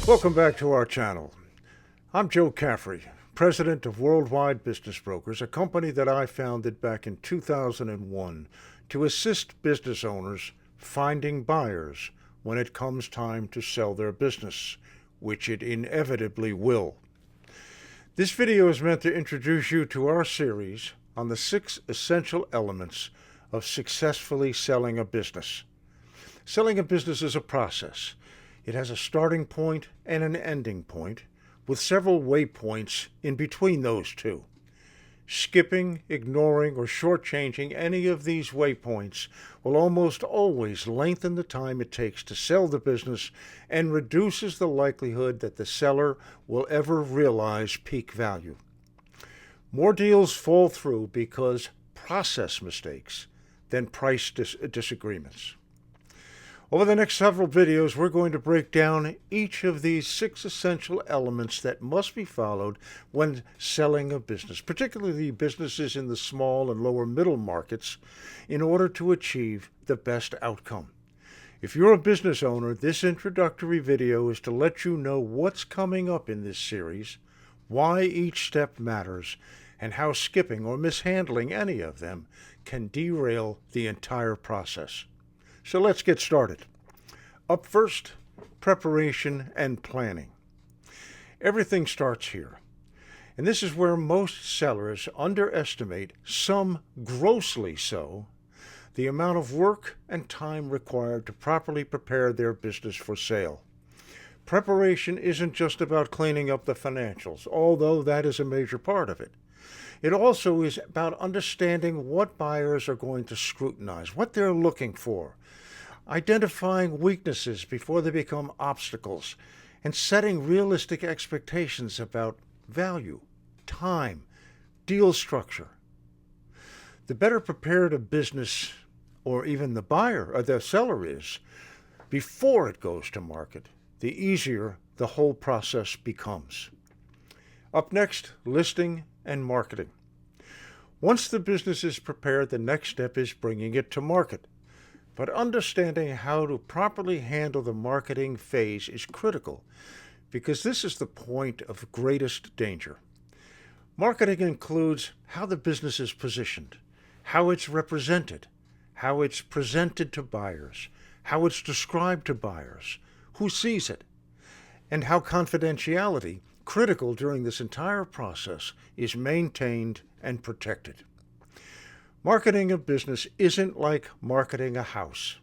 Welcome back to our channel. I'm Joe Caffrey, president of Worldwide Business Brokers, a company that I founded back in 2001 to assist business owners finding buyers when it comes time to sell their business, which it inevitably will. This video is meant to introduce you to our series on the 6 essential elements of successfully selling a business. Selling a business is a process. It has a starting point and an ending point, with several waypoints in between those two. Skipping, ignoring, or shortchanging any of these waypoints will almost always lengthen the time it takes to sell the business and reduces the likelihood that the seller will ever realize peak value. More deals fall through because process mistakes than price disagreements. Over the next several videos, we're going to break down each of these 6 essential elements that must be followed when selling a business, particularly businesses in the small and lower middle markets, in order to achieve the best outcome. If you're a business owner, this introductory video is to let you know what's coming up in this series, why each step matters, and how skipping or mishandling any of them can derail the entire process. So let's get started. Up first, preparation and planning. Everything starts here. And this is where most sellers underestimate, some grossly so, the amount of work and time required to properly prepare their business for sale. Preparation isn't just about cleaning up the financials, although that is a major part of it. It also is about understanding what buyers are going to scrutinize, what they're looking for, identifying weaknesses before they become obstacles, and setting realistic expectations about value, time, deal structure. The better prepared a business, or even the buyer or the seller is, before it goes to market, the easier the whole process becomes. Up next, listing and marketing. Once the business is prepared, the next step is bringing it to market. But understanding how to properly handle the marketing phase is critical, because this is the point of greatest danger. Marketing includes how the business is positioned, how it's represented, how it's presented to buyers, how it's described to buyers, who sees it, and how confidentiality, critical during this entire process, is maintained and protected. Marketing a business isn't like marketing a house.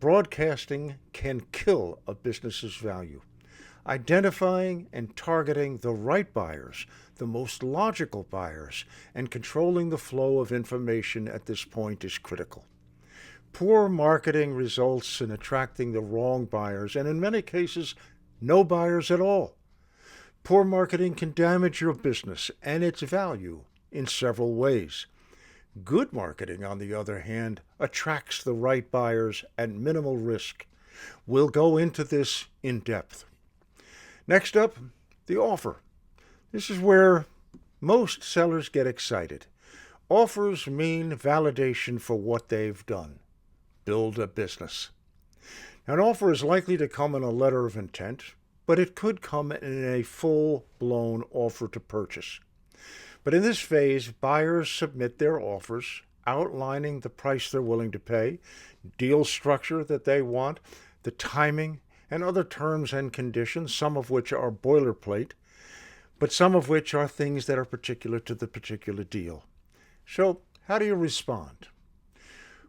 Broadcasting can kill a business's value. Identifying and targeting the right buyers, the most logical buyers, and controlling the flow of information at this point is critical. Poor marketing results in attracting the wrong buyers, and in many cases, no buyers at all. Poor marketing can damage your business and its value in several ways. Good marketing, on the other hand, attracts the right buyers at minimal risk. We'll go into this in depth. Next up, the offer. This is where most sellers get excited. Offers mean validation for what they've done. Build a business. Now, an offer is likely to come in a letter of intent, but it could come in a full-blown offer to purchase. But in this phase, buyers submit their offers, outlining the price they're willing to pay, deal structure that they want, the timing, and other terms and conditions, some of which are boilerplate, but some of which are things that are particular to the particular deal. So, how do you respond?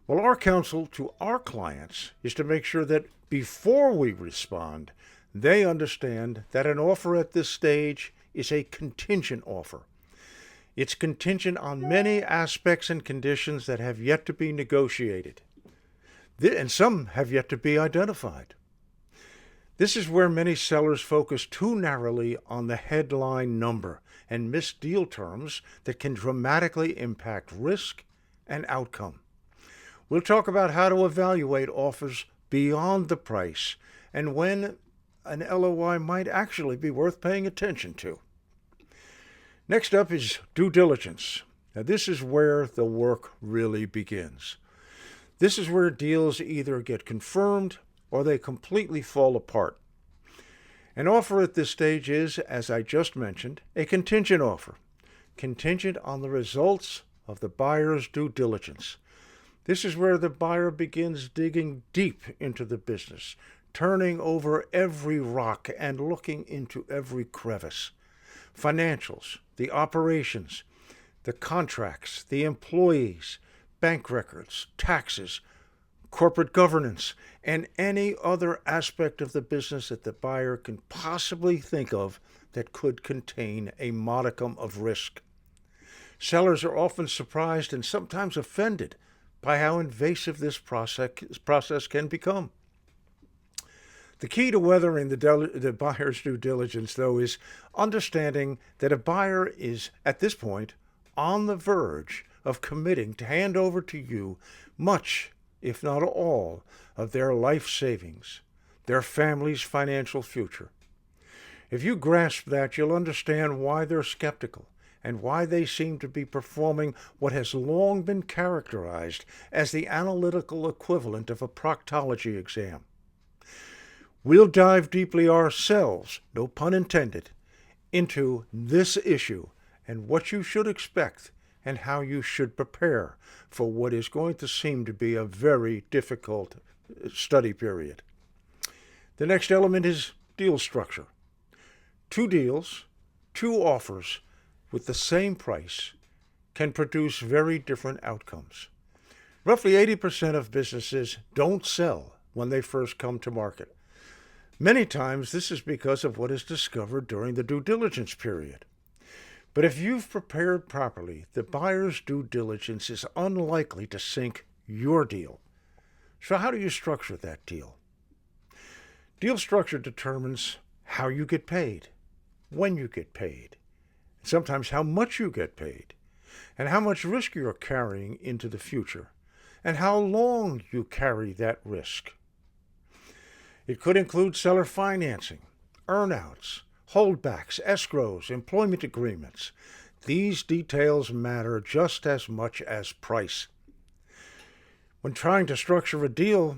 Well, our counsel to our clients is to make sure that before we respond, they understand that an offer at this stage is a contingent offer. It's contingent on many aspects and conditions that have yet to be negotiated, and some have yet to be identified. This is where many sellers focus too narrowly on the headline number and miss deal terms that can dramatically impact risk and outcome. We'll talk about how to evaluate offers beyond the price and when an LOI might actually be worth paying attention to. Next up is due diligence. Now, this is where the work really begins. This is where deals either get confirmed or they completely fall apart. An offer at this stage is, as I just mentioned, a contingent offer, contingent on the results of the buyer's due diligence. This is where the buyer begins digging deep into the business, turning over every rock and looking into every crevice. Financials, the operations, the contracts, the employees, bank records, taxes, corporate governance, and any other aspect of the business that the buyer can possibly think of that could contain a modicum of risk. Sellers are often surprised and sometimes offended by how invasive this process can become. The key to weathering the buyer's due diligence, though, is understanding that a buyer is, at this point, on the verge of committing to hand over to you much, if not all, of their life savings, their family's financial future. If you grasp that, you'll understand why they're skeptical and why they seem to be performing what has long been characterized as the analytical equivalent of a proctology exam. We'll dive deeply ourselves, no pun intended, into this issue and what you should expect and how you should prepare for what is going to seem to be a very difficult study period. The next element is deal structure. Two deals, two offers with the same price can produce very different outcomes. Roughly 80% of businesses don't sell when they first come to market. Many times this is because of what is discovered during the due diligence period. But if you've prepared properly, the buyer's due diligence is unlikely to sink your deal. So how do you structure that deal? Deal structure determines how you get paid, when you get paid, sometimes how much you get paid, and how much risk you're carrying into the future, and how long you carry that risk. It could include seller financing, earnouts, holdbacks, escrows, employment agreements. These details matter just as much as price. When trying to structure a deal,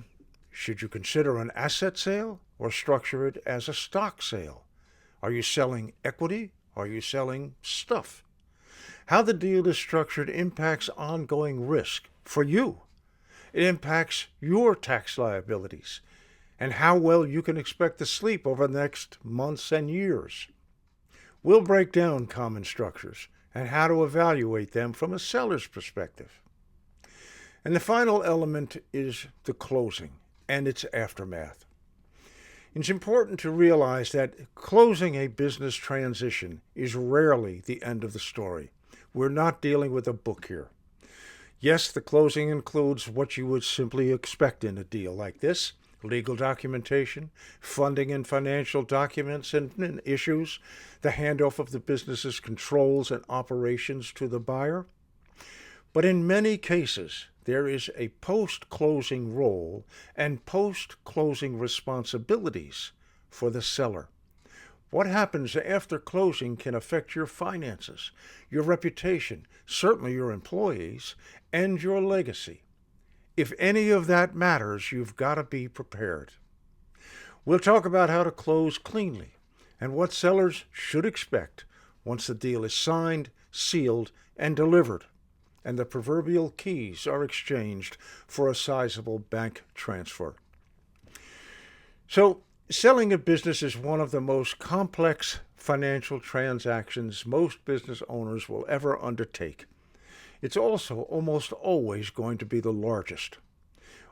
should you consider an asset sale or structure it as a stock sale? Are you selling equity? Are you selling stuff? How the deal is structured impacts ongoing risk for you. It impacts your tax liabilities and how well you can expect to sleep over the next months and years. We'll break down common structures and how to evaluate them from a seller's perspective. And the final element is the closing and its aftermath. It's important to realize that closing a business transition is rarely the end of the story. We're not dealing with a book here. Yes, the closing includes what you would simply expect in a deal like this: legal documentation, funding and financial documents and issues, the handoff of the business's controls and operations to the buyer. But in many cases, there is a post-closing role and post-closing responsibilities for the seller. What happens after closing can affect your finances, your reputation, certainly your employees, and your legacy. If any of that matters, you've got to be prepared. We'll talk about how to close cleanly and what sellers should expect once the deal is signed, sealed, and delivered, and the proverbial keys are exchanged for a sizable bank transfer. So, selling a business is one of the most complex financial transactions most business owners will ever undertake. It's also almost always going to be the largest.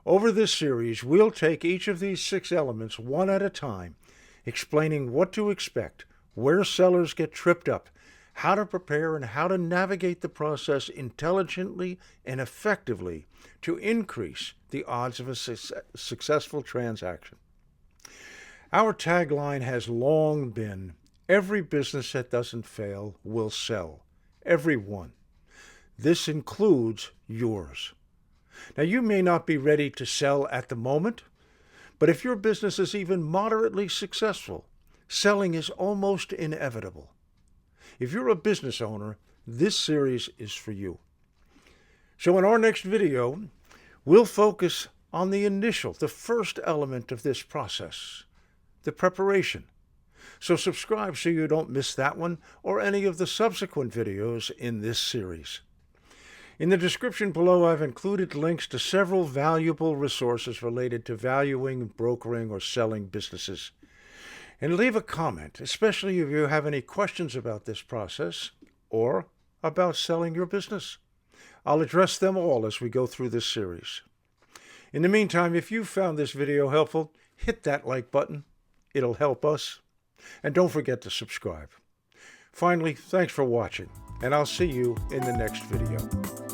Over this series, we'll take each of these 6 elements one at a time, explaining what to expect, where sellers get tripped up, how to prepare, and how to navigate the process intelligently and effectively to increase the odds of a successful transaction. Our tagline has long been, "Every business that doesn't fail will sell." Every one. This includes yours. Now, you may not be ready to sell at the moment, but if your business is even moderately successful, selling is almost inevitable. If you're a business owner, this series is for you. So in our next video, we'll focus on the first element of this process, the preparation. So subscribe so you don't miss that one or any of the subsequent videos in this series. In the description below, I've included links to several valuable resources related to valuing, brokering, or selling businesses. And leave a comment, especially if you have any questions about this process or about selling your business. I'll address them all as we go through this series. In the meantime, if you found this video helpful, hit that like button. It'll help us. And don't forget to subscribe. Finally, thanks for watching, and I'll see you in the next video.